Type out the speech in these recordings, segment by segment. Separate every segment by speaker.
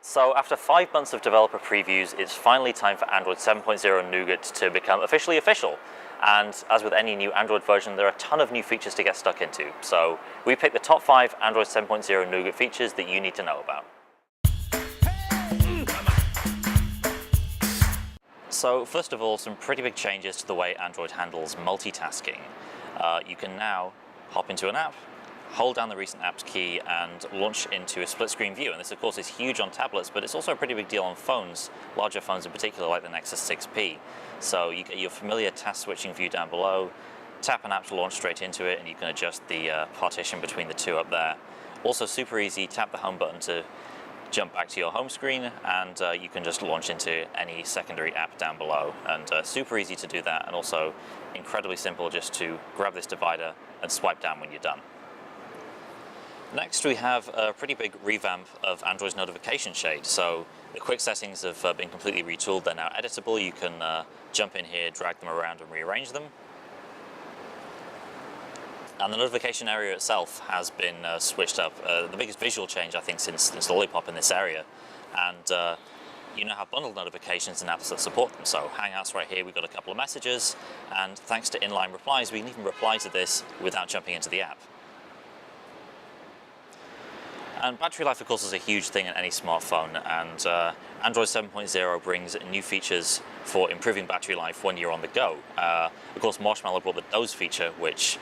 Speaker 1: So after 5 months of developer previews, it's finally time for Android 7.0 Nougat to become officially official. And as with any new Android version, there are a ton of new features to get stuck into. So we picked the top 5 Android 7.0 Nougat features that you need to know about. So first of all, some pretty big changes to the way Android handles multitasking. You can now hop into an app, hold down the recent apps key and launch into a split screen view. And this of course is huge on tablets, but it's also a pretty big deal on phones, larger phones in particular like the Nexus 6P. So you get your familiar task switching view down below, tap an app to launch straight into it, and you can adjust the partition between the two up there. Also super easy, tap the home button to jump back to your home screen, and you can just launch into any secondary app down below. And super easy to do that, and also incredibly simple just to grab this divider and swipe down when you're done. Next, we have a pretty big revamp of Android's notification shade. So the quick settings have been completely retooled. They're now editable. You can jump in here, drag them around and rearrange them. And the notification area itself has been switched up. The biggest visual change, I think, since Lollipop in this area. And you now have bundled notifications and apps that support them. So Hangouts right here, we've got a couple of messages. And thanks to inline replies, we can even reply to this without jumping into the app. And battery life, of course, is a huge thing in any smartphone, and Android 7.0 brings new features for improving battery life when you're on the go. Of course, Marshmallow brought the Doze feature, which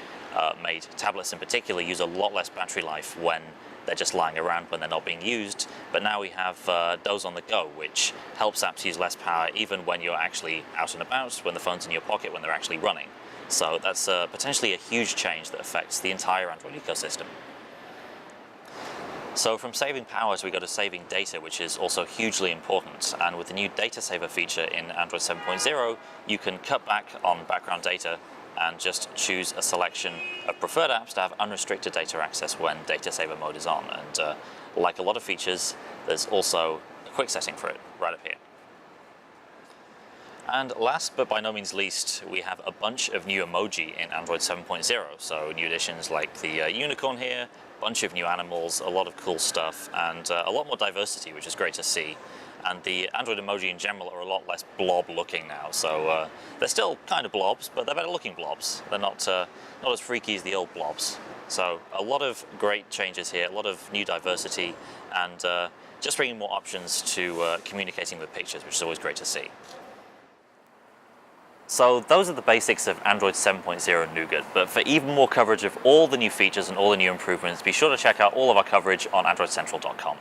Speaker 1: made tablets in particular use a lot less battery life when they're just lying around, when they're not being used. But now we have Doze on the go, which helps apps use less power even when you're actually out and about, when the phone's in your pocket, when they're actually running. So that's potentially a huge change that affects the entire Android ecosystem. So from saving power, we go to saving data, which is also hugely important. And with the new data saver feature in Android 7.0, you can cut back on background data and just choose a selection of preferred apps to have unrestricted data access when data saver mode is on. And like a lot of features, there's also a quick setting for it right up here. And last but by no means least, we have a bunch of new emoji in Android 7.0. So new additions like the unicorn here, bunch of new animals, a lot of cool stuff, and a lot more diversity, which is great to see. And the Android emoji in general are a lot less blob looking now. So they're still kind of blobs, but they're better looking blobs. They're not as freaky as the old blobs. So a lot of great changes here, a lot of new diversity, and just bringing more options to communicating with pictures, which is always great to see. So those are the basics of Android 7.0 Nougat, but for even more coverage of all the new features and all the new improvements, be sure to check out all of our coverage on AndroidCentral.com.